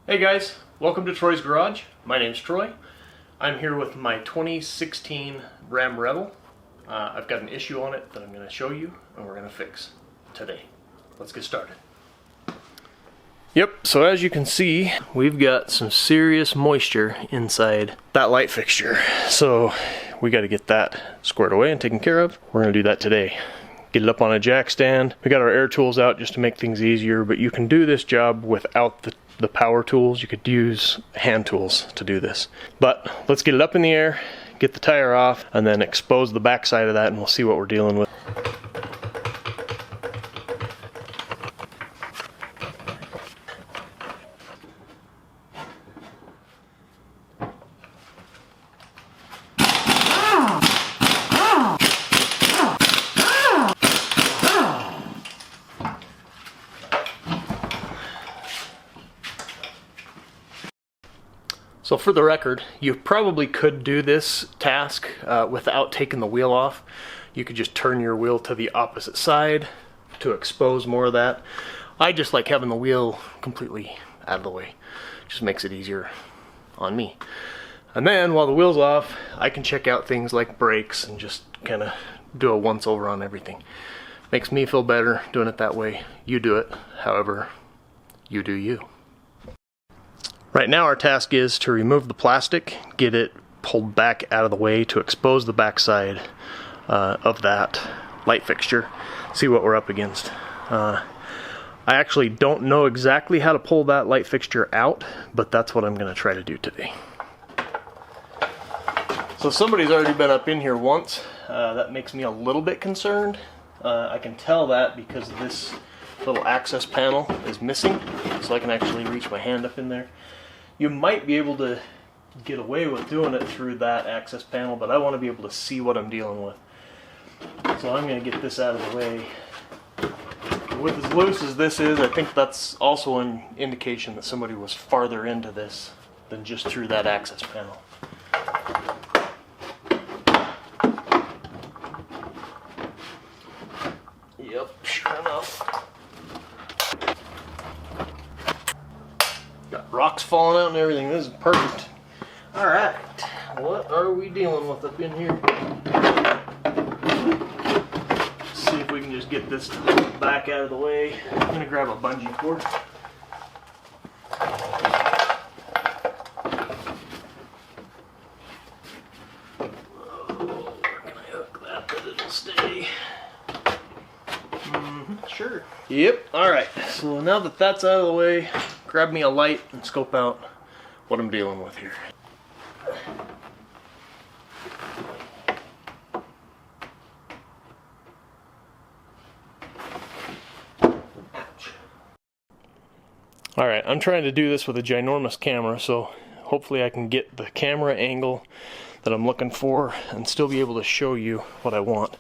Hey guys, welcome to Troy's Garage. My name's Troy. I'm here with my 2016 Ram Rebel. I've got an issue on it that I'm going to show you and we're going to fix today. Let's get started. Yep, so as you can see, we've got some serious moisture inside that light fixture. So we got to get that squared away and taken care of. We're going to do that today. Get it up on a jack stand. We got our air tools out just to make things easier, but you can do this job without the power tools. You could use hand tools to do this. But let's get it up in the air, get the tire off, and then expose the back side of that and we'll see what we're dealing with. So for the record, you probably could do this task without taking the wheel off. You could just turn your wheel to the opposite side to expose more of that. I just like having the wheel completely out of the way. Just makes it easier on me. And then while the wheel's off, I can check out things like brakes and just kind of do a once over on everything. Makes me feel better doing it that way. You do it however you do you. Right now our task is to remove the plastic, get it pulled back out of the way to expose the backside of that light fixture, see what we're up against. I actually don't know exactly how to pull that light fixture out, but that's what I'm going to try to do today. So somebody's already been up in here once. That makes me a little bit concerned. I can tell that because this little access panel is missing, so I can actually reach my hand up in there. You might be able to get away with doing it through that access panel, but I want to be able to see what I'm dealing with. So I'm going to get this out of the way. With as loose as this is, I think that's also an indication that somebody was farther into this than just through that access panel. Yep, sure enough. Got rocks falling out and everything. This is perfect. Alright, what are we dealing with up in here? Let's see if we can just get this back out of the way. I'm going to grab a bungee cord. Where can I hook that so it'll stay? Sure. Yep, alright. So now that that's out of the way, grab me a light and scope out what I'm dealing with here. Ouch. Alright, I'm trying to do this with a ginormous camera, so hopefully I can get the camera angle that I'm looking for and still be able to show you what I want.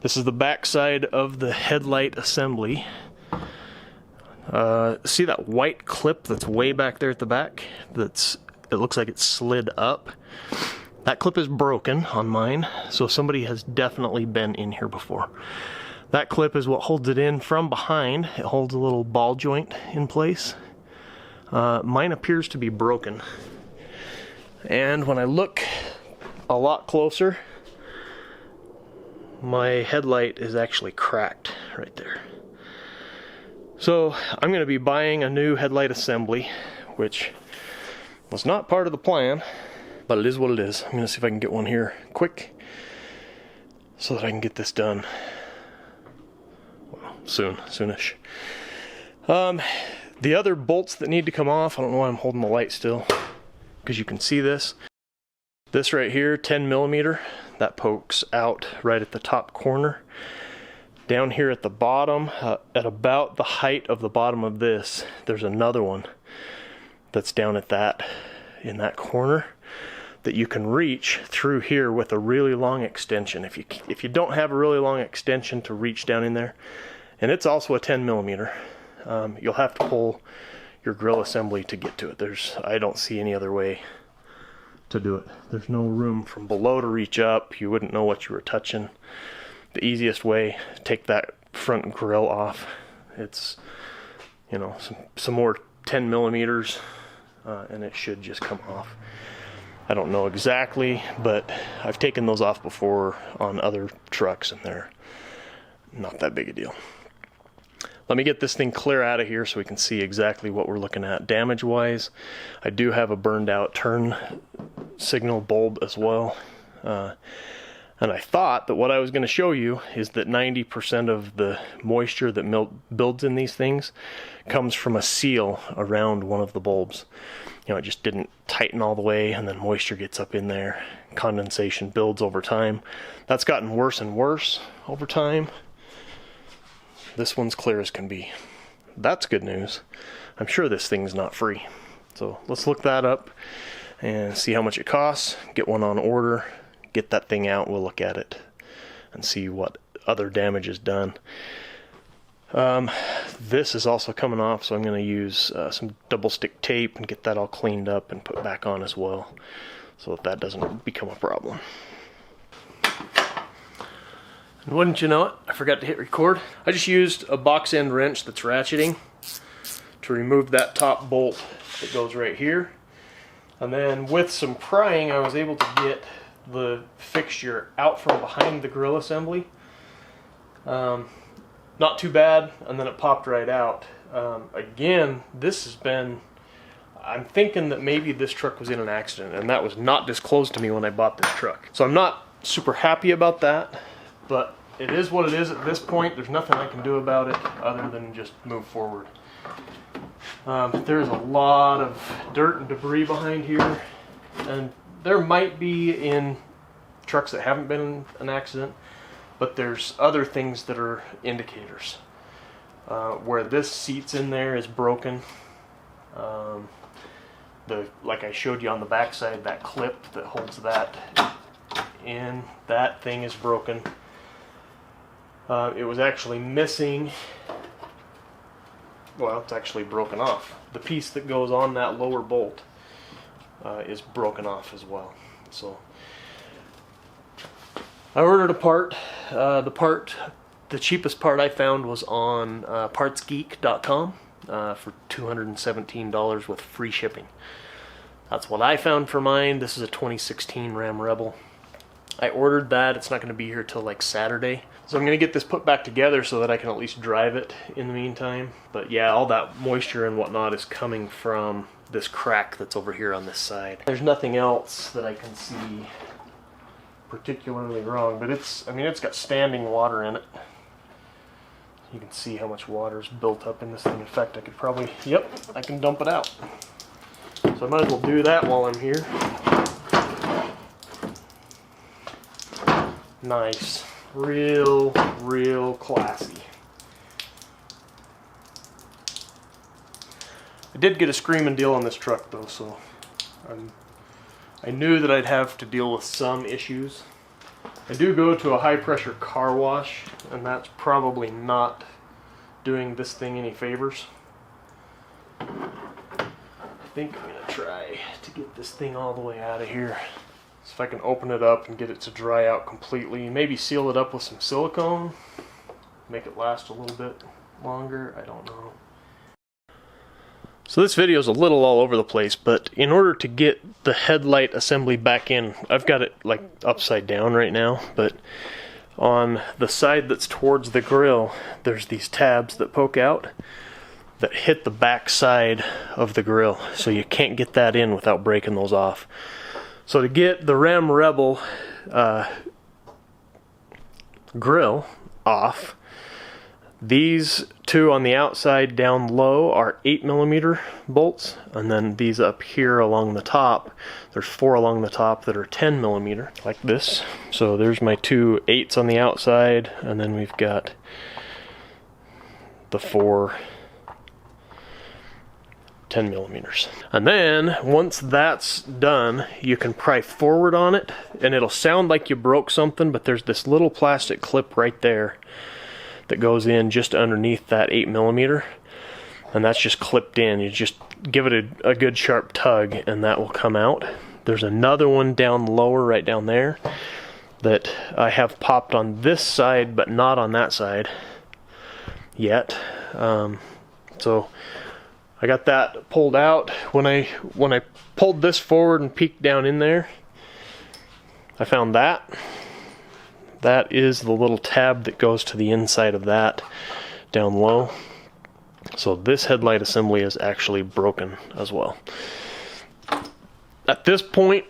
This is the back side of the headlight assembly. See that white clip that's way back there at the back? It looks like it's slid up. That clip is broken on mine, so somebody has definitely been in here before. That clip is what holds it in from behind. It holds a little ball joint in place. Mine appears to be broken. And when I look a lot closer, my headlight is actually cracked right there. So I'm going to be buying a new headlight assembly, which was not part of the plan, but it is what it is. I'm going to see if I can get one here quick so that I can get this done, well, soonish. The other bolts that need to come off, I don't know why I'm holding the light still, because you can see this. This right here, 10 millimeter, that pokes out right at the top corner. Down here at the bottom, at about the height of the bottom of this, there's another one that's down at in that corner that you can reach through here with a really long extension. If you don't have a really long extension to reach down in there, and it's also a 10 millimeter, you'll have to pull your grill assembly to get to it. I don't see any other way to do it. There's no room from below to reach up. You wouldn't know what you were touching. The easiest way, take that front grill off. It's, you know, some more 10 millimeters and it should just come off. I don't know exactly, but I've taken those off before on other trucks, and they're not that big a deal. Let me get this thing clear out of here so we can see exactly what we're looking at damage-wise. I do have a burned out turn signal bulb as well. And I thought that what I was going to show you is that 90% of the moisture that builds in these things comes from a seal around one of the bulbs. You know, it just didn't tighten all the way, and then moisture gets up in there. Condensation builds over time. That's gotten worse and worse over time. This one's clear as can be. That's good news. I'm sure this thing's not free. So let's look that up and see how much it costs. Get one on order. Get that thing out. We'll look at it and see what other damage is done. This is also coming off, so I'm going to use some double stick tape and get that all cleaned up and put back on as well, so that doesn't become a problem. And wouldn't you know it, I forgot to hit record. I just used a box end wrench that's ratcheting to remove that top bolt that goes right here. And then with some prying, I was able to get the fixture out from behind the grill assembly. Not too bad, and then it popped right out. Again, this has been, I'm thinking that maybe this truck was in an accident, and that was not disclosed to me when I bought this truck. So I'm not super happy about that, but it is what it is at this point. There's nothing I can do about it other than just move forward. There's a lot of dirt and debris behind here, and there might be in trucks that haven't been in an accident, but there's other things that are indicators. Where this seat's in there is broken. Like I showed you on the backside, that clip that holds that in, that thing is broken. It was actually missing, well, it's actually broken off. The piece that goes on that lower bolt is broken off as well. So I ordered a part. The cheapest part I found was on partsgeek.com for $217 with free shipping. That's what I found for mine. This is a 2016 Ram Rebel. I ordered that. It's not going to be here till like Saturday. So I'm going to get this put back together so that I can at least drive it in the meantime. But yeah, all that moisture and whatnot is coming from this crack that's over here on this side. There's nothing else that I can see particularly wrong, but it's got standing water in it. You can see how much water is built up in this thing. In fact, I could probably, yep, I can dump it out. So I might as well do that while I'm here. Nice. Real classy. I did get a screaming deal on this truck though, so I knew that I'd have to deal with some issues. I do go to a high pressure car wash, and that's probably not doing this thing any favors. I think I'm going to try to get this thing all the way out of here. So if I can open it up and get it to dry out completely, maybe seal it up with some silicone, make it last a little bit longer, I don't know. So this video is a little all over the place, but in order to get the headlight assembly back in, I've got it like upside down right now, but on the side that's towards the grill, there's these tabs that poke out that hit the back side of the grill, so you can't get that in without breaking those off. So to get the Ram Rebel grill off, these two on the outside down low are 8mm bolts, and then these up here along the top, there's 4 along the top that are 10mm, like this. So there's my 2 8s on the outside, and then we've got the 4 10mm. And then once that's done, you can pry forward on it, and it'll sound like you broke something, but there's this little plastic clip right there that goes in just underneath that 8mm, and that's just clipped in. You just give it a good sharp tug and that will come out. There's another one down lower right down there that I have popped on this side but not on that side yet. So I got that pulled out. When I pulled this forward and peeked down in there, I found that. That is the little tab that goes to the inside of that down low. So this headlight assembly is actually broken as well. At this point,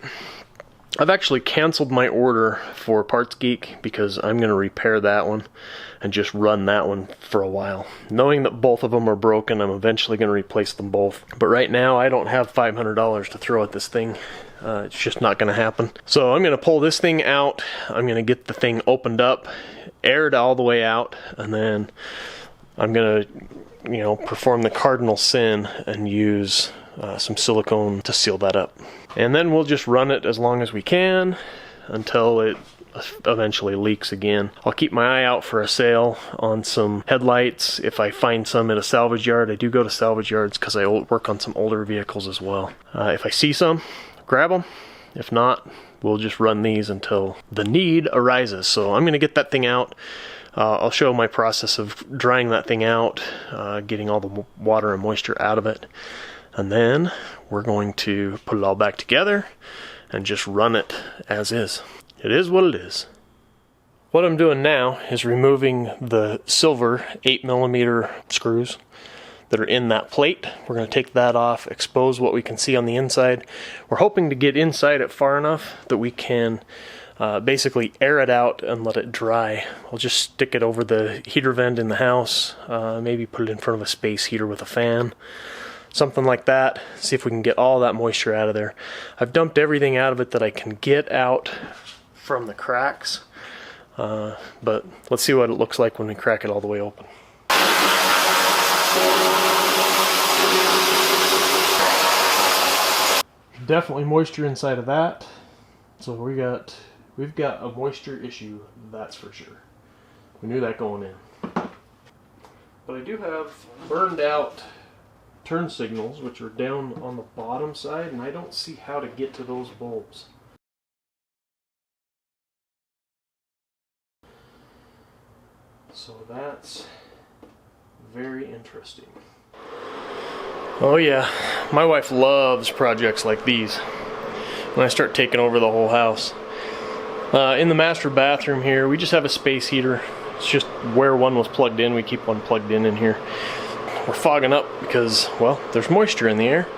I've actually canceled my order for Parts Geek because I'm going to repair that one and just run that one for a while. Knowing that both of them are broken, I'm eventually going to replace them both. But right now, I don't have $500 to throw at this thing. It's just not going to happen. So I'm going to pull this thing out. I'm going to get the thing opened up, aired all the way out, and then I'm going to, perform the cardinal sin and use some silicone to seal that up. And then we'll just run it as long as we can until it eventually leaks again. I'll keep my eye out for a sale on some headlights. If I find some at a salvage yard, I do go to salvage yards because I work on some older vehicles as well. If I see some, grab them. If not, we'll just run these until the need arises. So I'm going to get that thing out. I'll show my process of drying that thing out, getting all the water and moisture out of it. And then we're going to put it all back together and just run it as is. It is what it is. What I'm doing now is removing the silver 8mm screws that are in that plate. We're going to take that off, expose what we can see on the inside. We're hoping to get inside it far enough that we can basically air it out and let it dry. I'll just stick it over the heater vent in the house, maybe put it in front of a space heater with a fan. Something like that. See if we can get all that moisture out of there. I've dumped everything out of it that I can get out from the cracks. But let's see what it looks like when we crack it all the way open. Definitely moisture inside of that. So we've got a moisture issue, that's for sure. We knew that going in. But I do have burned out turn signals, which are down on the bottom side, and I don't see how to get to those bulbs. So that's very interesting. Oh yeah, my wife loves projects like these when I start taking over the whole house. In the master bathroom here, we just have a space heater. It's just where one was plugged in, we keep one plugged in here. We're fogging up because, well, there's moisture in the air.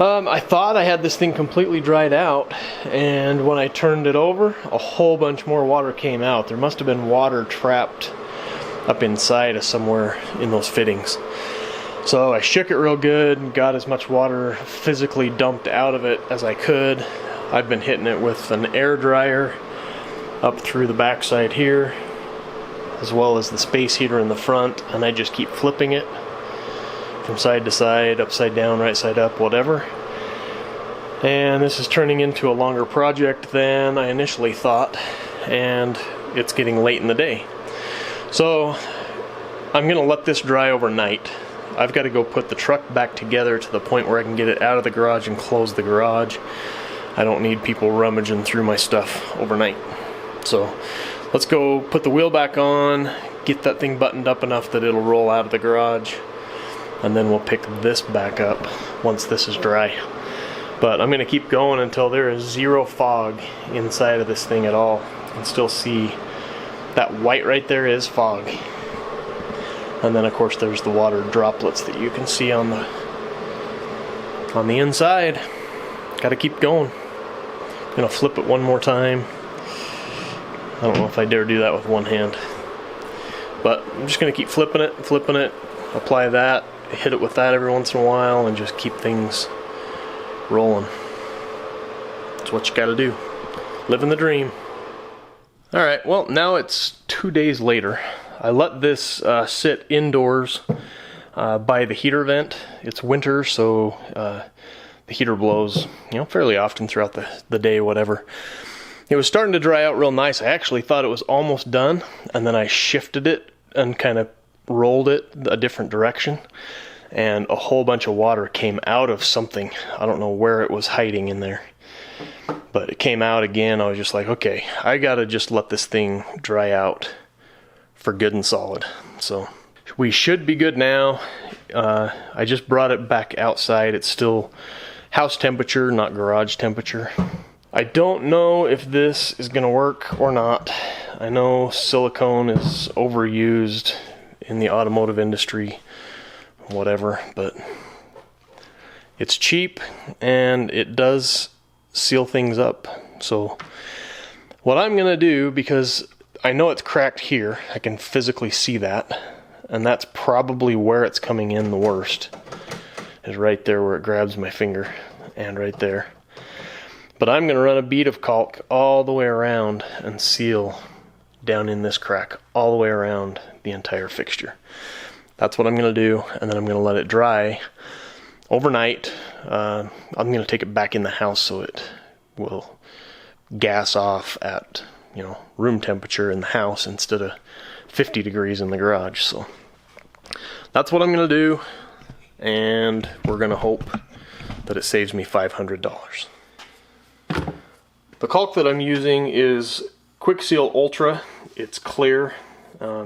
I thought I had this thing completely dried out, and when I turned it over, a whole bunch more water came out. There must have been water trapped up inside of somewhere in those fittings. So I shook it real good and got as much water physically dumped out of it as I could. I've been hitting it with an air dryer up through the backside here, as well as the space heater in the front, and I just keep flipping it from side to side, upside down, right side up, whatever. And this is turning into a longer project than I initially thought, and it's getting late in the day. So I'm gonna let this dry overnight. I've got to go put the truck back together to the point where I can get it out of the garage and close the garage. I don't need people rummaging through my stuff overnight. So let's go put the wheel back on, get that thing buttoned up enough that it'll roll out of the garage, and then we'll pick this back up once this is dry. But I'm going to keep going until there is zero fog inside of this thing at all. You can still see that white right there is fog. And then of course there's the water droplets that you can see on the inside. Got to keep going. I'm going to flip it one more time. I don't know if I dare do that with one hand. But I'm just going to keep flipping it, apply that, hit it with that every once in a while, and just keep things rolling. That's what you got to do. Living the dream. Alright, well, now it's 2 days later. I let this sit indoors by the heater vent. It's winter, so the heater blows, fairly often throughout the day, whatever. It was starting to dry out real nice. I actually thought it was almost done, and then I shifted it and kind of rolled it a different direction, and a whole bunch of water came out of something. I don't know where it was hiding in there, but it came out again. I was just like, okay, I gotta just let this thing dry out for good and solid. So We should be good now. I just brought it back outside. It's still house temperature, not garage temperature. I don't know if this is gonna work or not. I know silicone is overused in the automotive industry, whatever, but it's cheap and it does seal things up. So what I'm gonna do, because I know it's cracked here, I can physically see that, and that's probably where it's coming in the worst, is right there where it grabs my finger, and right there. But I'm gonna run a bead of caulk all the way around and seal down in this crack all the way around the entire fixture. That's what I'm gonna do, and then I'm gonna let it dry overnight. I'm gonna take it back in the house so it will gas off at, you know, room temperature in the house instead of 50 degrees in the garage. So that's what I'm gonna do, and we're gonna hope that it saves me $500. The caulk that I'm using is Quick Seal Ultra. It's clear,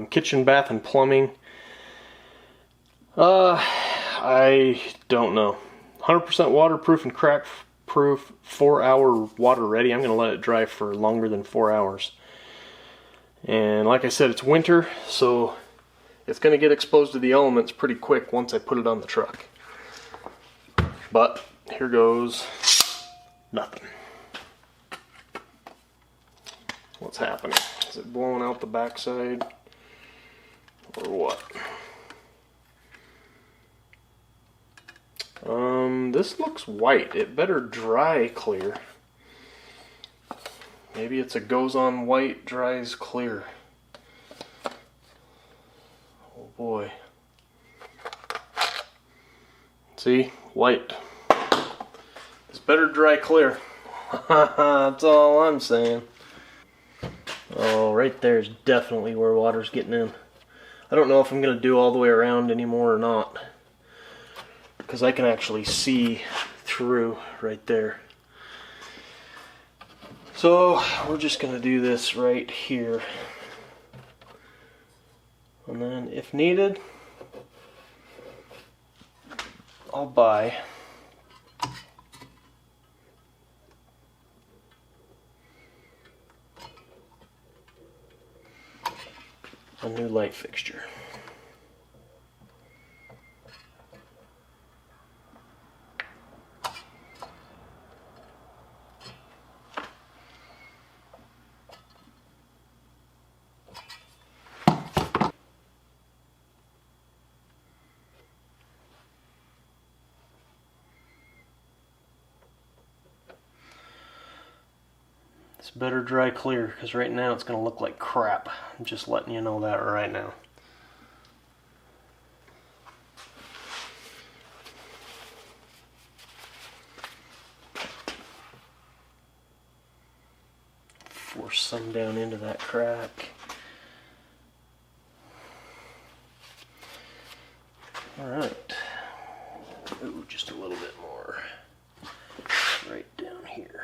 kitchen, bath, and plumbing. I don't know. 100% waterproof and crack proof, 4-hour water ready. I'm gonna let it dry for longer than 4 hours. And like I said, it's winter, so it's gonna get exposed to the elements pretty quick once I put it on the truck. But here goes nothing. What's happening? Is it blowing out the backside or what? This looks white. It better dry clear. Maybe it's a goes on white, dries clear. Oh boy. See? White. This better dry clear. That's all I'm saying. Oh, right there is definitely where water's getting in. I don't know if I'm going to do all the way around anymore or not, because I can actually see through right there. So we're just going to do this right here. And then if needed, I'll buy a new light fixture. It's better dry clear, because right now it's going to look like crap. I'm just letting you know that right now. Force some down into that crack. Alright. Ooh, just a little bit more. Right down here.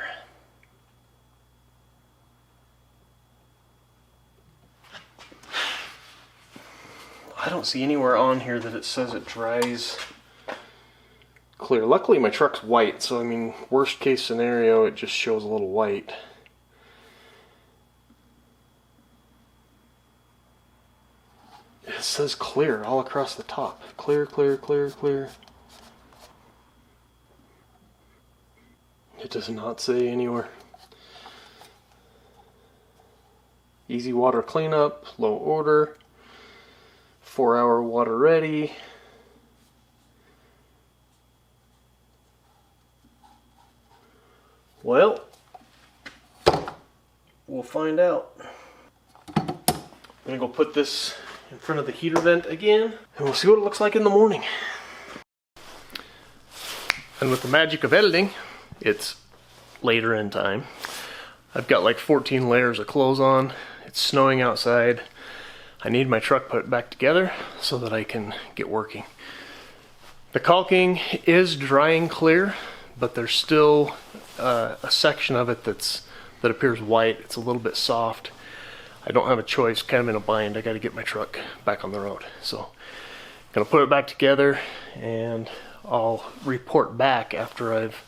I don't see anywhere on here that it says it dries clear. Luckily my truck's white, so I mean, worst case scenario, it just shows a little white. It says clear all across the top. Clear, clear, clear, clear. It does not say anywhere. Easy water cleanup, low order. 4-hour water ready. Well, we'll find out. I'm gonna go put this in front of the heater vent again, and we'll see what it looks like in the morning. And with the magic of editing, it's later in time. I've got like 14 layers of clothes on. It's snowing outside. I need my truck put back together so that I can get working. The caulking is drying clear, but there's still a section of it that appears white. It's a little bit soft. I don't have a choice, kind of in a bind. I got to get my truck back on the road. So gonna put it back together, and I'll report back after I've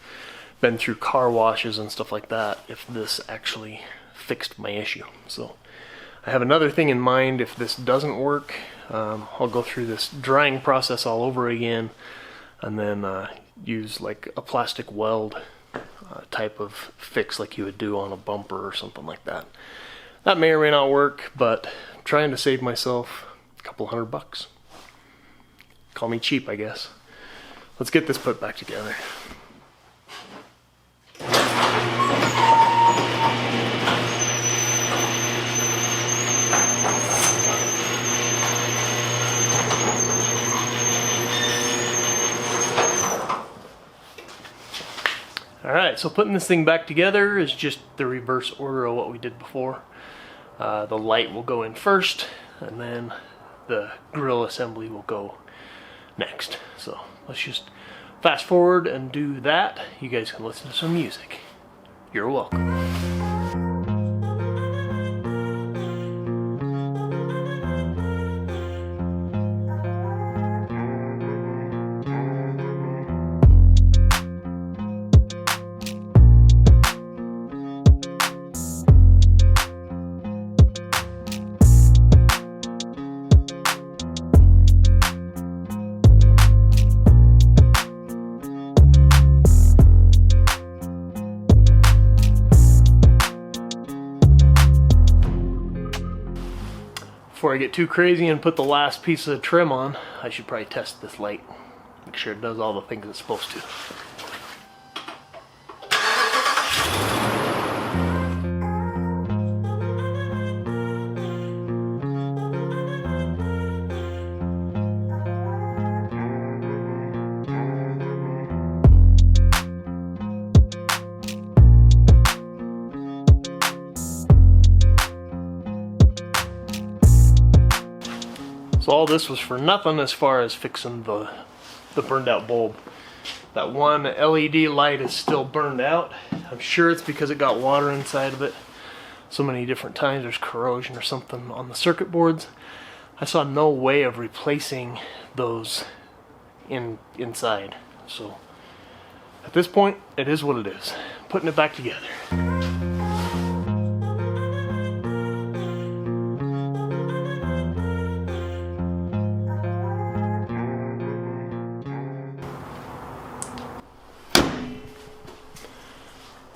been through car washes and stuff like that if this actually fixed my issue. So I have another thing in mind. If this doesn't work, I'll go through this drying process all over again, and then use like a plastic weld type of fix like you would do on a bumper or something like that. That may or may not work, but I'm trying to save myself a couple $100. Call me cheap, I guess. Let's get this put back together. Alright, so putting this thing back together is just the reverse order of what we did before. The light will go in first, and then the grill assembly will go next. So let's just fast forward and do that. You guys can listen to some music. You're welcome. Before I get too crazy and put the last piece of trim on, I should probably test this light. Make sure it does all the things it's supposed to. So all this was for nothing as far as fixing the burned out bulb. That one LED light is still burned out. I'm sure it's because it got water inside of it so many different times. There's corrosion or something on the circuit boards. I saw no way of replacing those inside. So at this point, it is what it is. Putting it back together.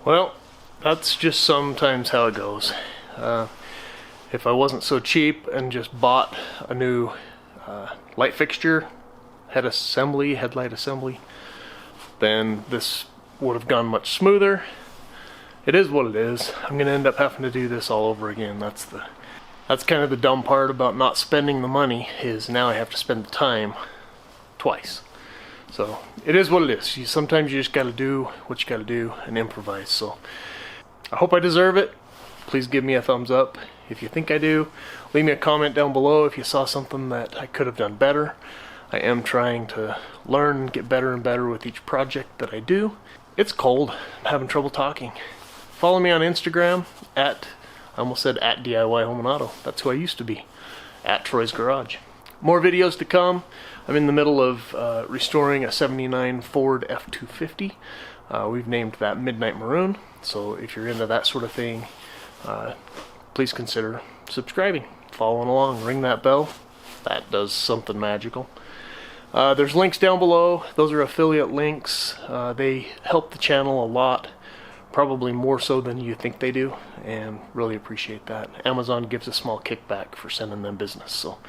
Well, that's just sometimes how it goes. If I wasn't so cheap and just bought a new light fixture, headlight assembly, then this would have gone much smoother. It is what it is. I'm gonna end up having to do this all over again. That's kind of the dumb part about not spending the money, is now I have to spend the time twice. So it is what it is. Sometimes you just got to do what you got to do and improvise. So I hope I deserve it. Please give me a thumbs up if you think I do. Leave me a comment down below if you saw something that I could have done better. I am trying to learn and get better and better with each project that I do. It's cold. I'm having trouble talking. Follow me on Instagram I almost said at DIY Home and Auto. That's who I used to be. At Troy's Garage. More videos to come. I'm in the middle of restoring a 79 Ford F-250. We've named that Midnight Maroon. So if you're into that sort of thing, please consider subscribing, following along, ring that bell. That does something magical. There's links down below. Those are affiliate links. They help the channel a lot, probably more so than you think they do, and really appreciate that. Amazon gives a small kickback for sending them business, so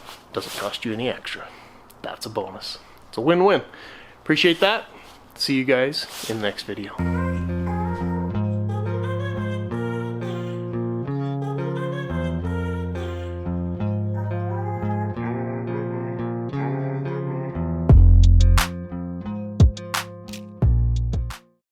it doesn't cost you any extra. That's a bonus. It's a win-win. Appreciate that. See you guys in the next video.